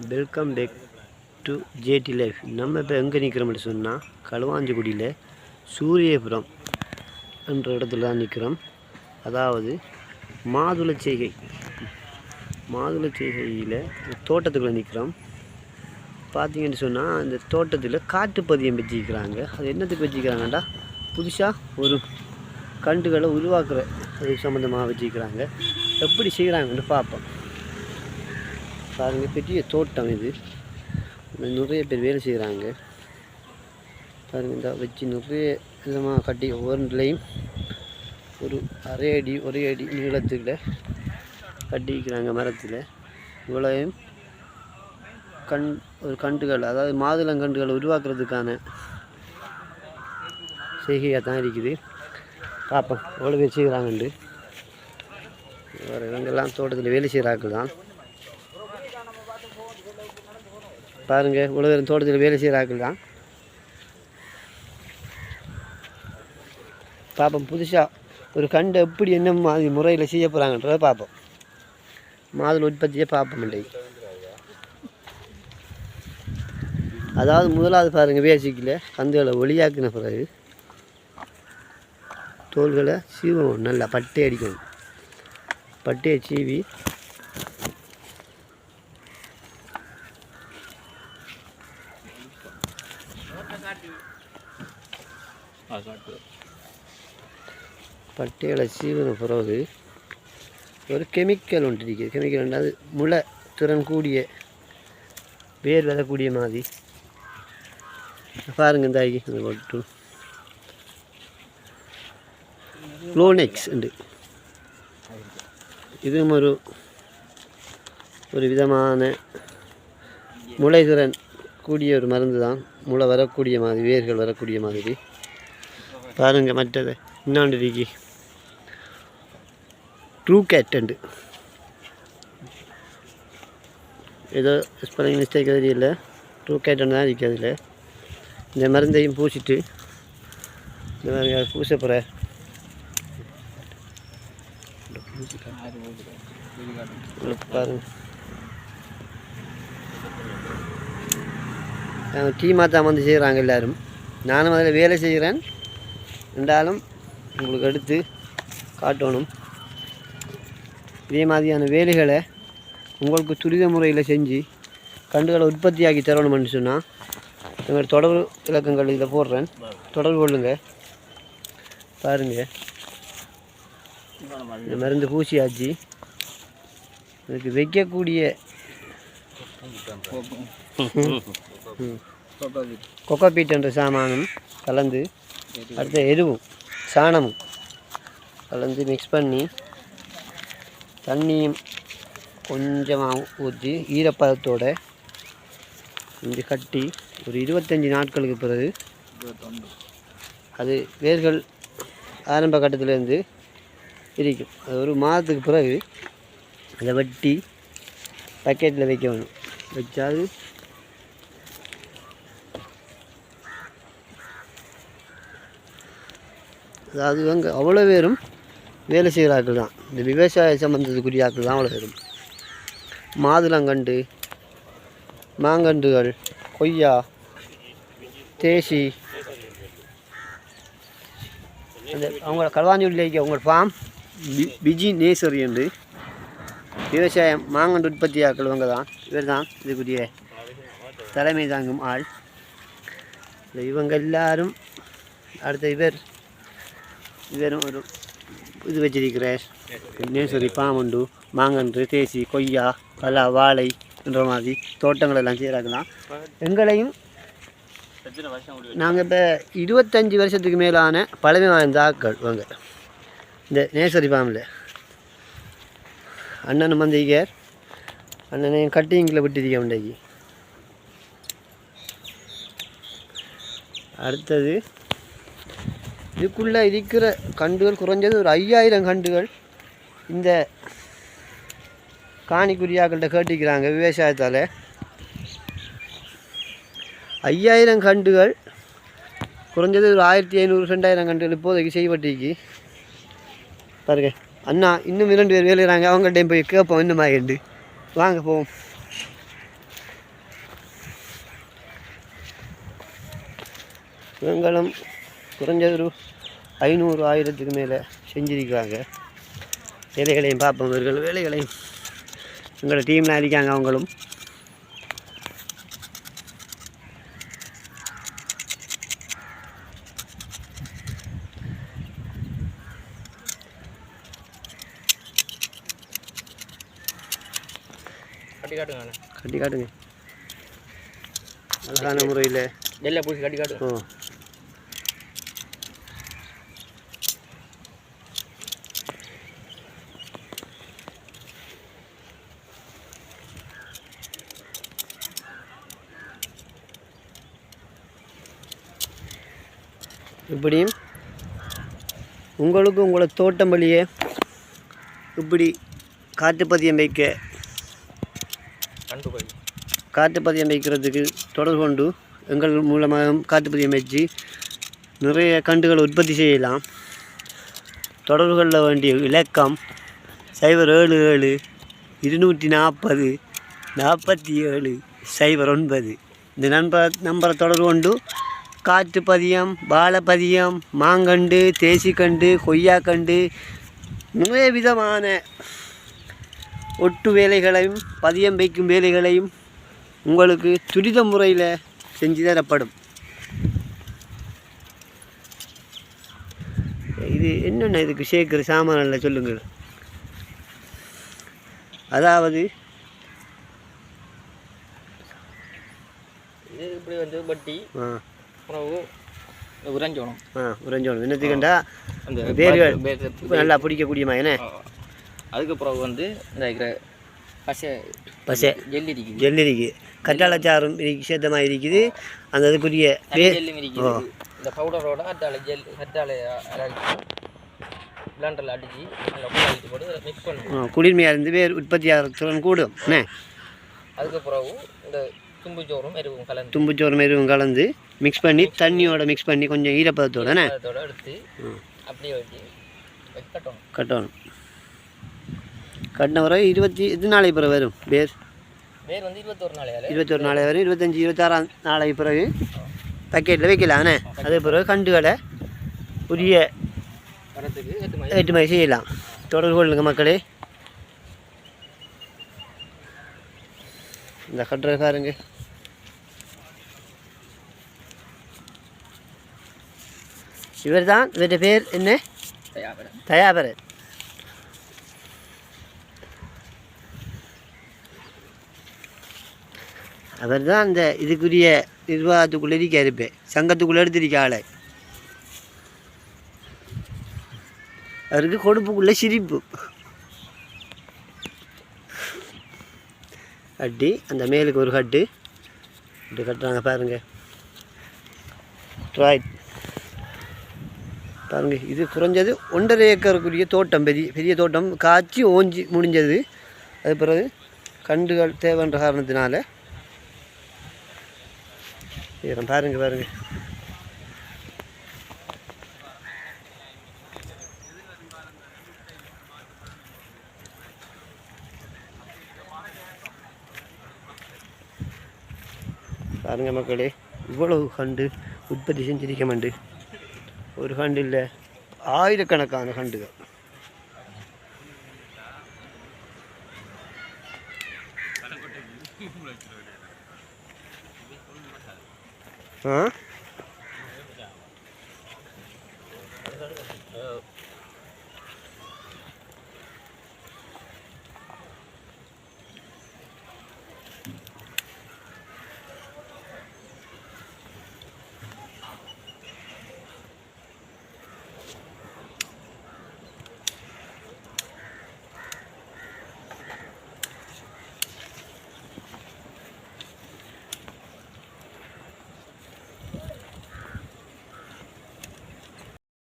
Welcome back to JD life. நம்ம இப்போ எங்கே நிற்கிறோம்னு சொன்னால் களுவாஞ்சிக்குடியில் சூரியபுரம் என்ற இடத்துல தான் நிற்கிறோம். அதாவது மாதுளச்செய்கையில் தோட்டத்துக்குள்ளே நிற்கிறோம். பார்த்தீங்கன்னு சொன்னால் அந்த தோட்டத்தில் காட்டுப்பதியம் வச்சுக்கிறாங்க. அது என்னத்துக்கு வச்சுக்கிறாங்கண்டா புதுசாக ஒரு கண்டுகளை உருவாக்குற அது சம்மந்தமாக வச்சுக்கிறாங்க. எப்படி செய்கிறாங்கன்னு பார்ப்போம். பாருங்கள், பெரிய தோட்டம் இது. நிறைய பேர் வேலை செய்கிறாங்க. பாருங்கள், இந்த வச்சு நிறைய விதமாக கட்டி ஒவ்வொன்றிலையும் ஒரு அரை அடி நீளத்துக்குள்ள கட்டி வைக்கிறாங்க. மரத்தில் இவ்வளவையும் ஒரு கண்டுகள், அதாவது மாதுளங்கண்டுகளை உருவாக்குறதுக்கான செய்கையாக தான் இருக்குது. பார்ப்போம் எவ்வளோ பேர் செய்கிறாங்கண்டு. இவங்கெல்லாம் தோட்டத்தில் வேலை செய்கிறார்கள் தான். பாருங்கள், இவ்வளோ பேர் தோட்டத்தில் வேலை செய்கிறார்கள் தான். பார்ப்போம் புதுசாக ஒரு கண்டு எப்படி என்ன மாதிரி முறையில் செய்ய போகிறாங்கன்றதை பார்ப்போம். மாதுளை உற்பத்தியை பார்ப்போம். இல்லை, அதாவது முதலாவது பாருங்கள், பேசிக்கில் கந்துகளை ஒளியாக்கின பிறகு தோள்களை சீவணும். நல்லா பட்டை அடிக்கணும். பட்டையை சீவி பட்டைகளை சீவின பிறகு ஒரு கெமிக்கல் ஒன்று இருக்குது. கெமிக்கல் ஒன்று அது முளை திறன் கூடிய வேர் விதக்கூடிய மாதிரி. பாருங்கள், இந்த ஆகி அந்த போட்டு க்ளோனெக்ஸ் உண்டு. இதுவும் ஒரு விதமான முளை திறன் கூடிய ஒரு மருந்து தான். முளை வரக்கூடிய மாதிரி, வேர்கள் வரக்கூடிய மாதிரி. பாருங்கள், மற்றது இன்னொன்று இருக்கு, ட்ரூ கேட் உண்டு. ஏதோ ஸ்பெல்லிங் மிஸ்டேக் எதுவும் இல்லை, ட்ரூ கேட் தான் இருக்குது. அதில் இந்த மருந்தையும் பூசிட்டு இந்த மாதிரி பூசப்புற பாருங்க. டீமாக தான் வந்து செய்கிறாங்க எல்லோரும். நானும் அதில் வேலை செய்கிறேன் என்றாலும் உங்களுக்கு எடுத்து காட்டணும். இதே மாதிரியான வேலைகளை உங்களுக்கு துரித முறையில் செஞ்சு கண்டுகளை உற்பத்தியாக்கி தரணும்னு சொன்னால் எங்களோட தொடர்பு இலக்கங்கள் இதில் போடுறேன், தொடர்பு கொள்ளுங்க. பாருங்கள், இந்த மருந்து பூசியாச்சு. இதுக்கு வைக்கக்கூடிய கொக்கோபீட் என்ற சாமானும் கலந்து, அடுத்த எருவும் சாணமும் கலந்து மிக்ஸ் பண்ணி தண்ணியும் கொஞ்சமாக ஊற்றி ஈரப்பதத்தோடு கொஞ்சம் கட்டி ஒரு 25 நாட்களுக்கு பிறகு அது வேர்கள் ஆரம்ப கட்டத்திலேருந்து இருக்கும். அது ஒரு மாதத்துக்கு பிறகு அதை வெட்டி பக்கெட்டில் வைக்க வேணும். வச்சாது அதாவது இவங்க அவ்வளோ பேரும் வேலை செய்கிறார்கள் தான். இந்த விவசாய சம்பந்தத்துக்குரிய ஆக்கள் தான் அவ்வளோ பேரும். மாதுளங்கண்டு, மாங்கன்றுகள், கொய்யா, தேசி, அந்த அவங்க களுவாஞ்சிக்குடியில் அவங்களோட ஃபார்ம் பிஜி நேசரி என்று விவசாயம் மாங்கன்று உற்பத்தி ஆக்கள் இவங்க தான். இவர் தான் இதுக்குரிய தலைமை தாங்கும் ஆள். இவங்க எல்லாரும் அடுத்த இவரும் ஒரு இது வச்சிருக்கிறார். நேசரி ஃபார்ம் உண்டு. மாங்கன்று, தேசி, கொய்யா, பலா, வாழை என்ற மாதிரி தோட்டங்கள் எல்லாம் செய்கிறாங்களாம். எங்களையும் நாங்கள் இப்போ 25 வருஷத்துக்கு மேலான பழமை வாய்ந்த ஆக்கள் இவங்க. இந்த நேசரி ஃபார்மில் அண்ணனும் வந்திருக்கார். அண்ணனையும் கட்டிங்கில் விட்டுருக்க உண்டாக்கி. அடுத்தது இதுக்குள்ளே இருக்கிற கண்டுகள் குறைஞ்சது ஒரு 5000 கண்டுகள் இந்த காணிக்குரியாக்கள்கிட்ட கேட்டிக்கிறாங்க. விவசாயத்தால் 5000 கண்டுகள் குறைஞ்சது ஒரு 1500-2000 கண்டுகள் இப்போதைக்கு செய்யப்பட்டிருக்கு. பாருங்க அண்ணா, இன்னும் 2 பேர் வேலைகிறாங்க. அவங்கள்ட்ட போய் கேட்போம் இன்னும் ஆகிண்டு. வாங்க போவோம். வெங்காயம் குறைஞ்சது ஒரு 500-1000க்கு மேலே செஞ்சிருக்கிறாங்க. வேலைகளையும் பார்ப்போம், இவர்கள் வேலைகளையும் எங்களோட டீமில் இருக்காங்க. அவங்களும் கட்டி காட்டுங்க அழகான முறையில் நெல்லை பூசி கட்டி காட்டுங்க. இப்படியும் உங்களுக்கு உங்களை தோட்டம் வழியே இப்படி காட்டுப்பதியம் வைக்க காட்டுப்பதியம் வைக்கிறதுக்கு தொடர்பு கொண்டு எங்கள் மூலமாக காட்டுப்பதியம் வச்சு நிறைய கண்டுகளை உற்பத்தி செய்யலாம். தொடர்பு கொள்ள வேண்டிய இலக்கம் 077-240-47-09. இந்த நம்பரை தொடர்பு கொண்டு காட்டுப்பதியம், வாழைப்பதியம், மாங்கண்டு, தேசிக்கண்டு, கொய்யாக்கண்டு, நிறைய விதமான ஒட்டு வேலைகளையும் பதியம் வைக்கும் வேலைகளையும் உங்களுக்கு துரித முறையில் செஞ்சு தரப்படும். இது என்னென்ன இதுக்கு சேர்க்குற சாமானில் சொல்லுங்கள். அதாவது இப்படி வந்து பட்டி உறைஞ்சோணும். உறைஞ்சோணும் என்னத்துக்குண்டா அந்த வேர்கள் நல்லா பிடிக்கக்கூடியமா என்ன. அதுக்கு பிறகு வந்து இந்த பசை ஜெல்லி இருக்குது, ஜெல்லி இருக்குது, கற்றாழைச்சாரும் சேத்தமாக இருக்குது. அந்த அதுக்குரிய இந்த பவுடரோட கற்றாழை பிளாண்டரில் அடித்து அடித்து போட்டு மிக்ஸ் பண்ணுவோம். குளிர்மையாக இருந்து வேர் உற்பத்தி ஆகிறதுடன் கூடும் என்ன. அதுக்கு பிறகு இந்த தும்புச்சோறும் எருவும் கலந்து மிக்ஸ் பண்ணி தண்ணியோட மிக்ஸ் பண்ணி கொஞ்சம் ஈரப்பதத்தோட எடுத்து அப்படியே வச்சு கட்டணும். கட்டின பிறகு 20 நாளைக்கு பிறகு வரும் வேர் வந்து 21 நாளை வரும். 25-26 நாளைக்கு பிறகு பக்கெட்டில் வைக்கலாண்ணே. அதே பிறகு கண்டுகளை உரிய ஏற்றுமதி செய்யலாம். தொடர்பு கொள்ளுங்க மக்களே. இந்த கட்டுரை பாருங்க. இவர் தான், இவருடைய பேர் என்ன? தயாபரன். அவர் தான் அந்த இதுக்குரிய நிர்வாகத்துக்குள்ளே இருக்க இருப்பேன், சங்கத்துக்குள்ளே எடுத்திருக்க ஆளை. அவருக்கு கொடுப்புக்குள்ளே சிரிப்பு கட்டி அந்த மேலுக்கு ஒரு கட்டு இப்படி கட்டுறாங்க பாருங்கள். ரைட் பாருங்கள், இது குறைஞ்சது 1.5 ஏக்கருக்குரிய தோட்டம், பெரிய தோட்டம், காய்ச்சி ஓஞ்சி முடிஞ்சது. அது பிறகு கண்டுகள் தேவைன்ற காரணத்தினால பாருங்கள் பாருங்கள். பாருங்கள் மக்களே, இவ்வளவு கண்டு உற்பத்தி செஞ்சிருக்க மாண்டு. ஒரு கண்டு இல்லை, ஆயிரக்கணக்கான கண்டுகள். ஆ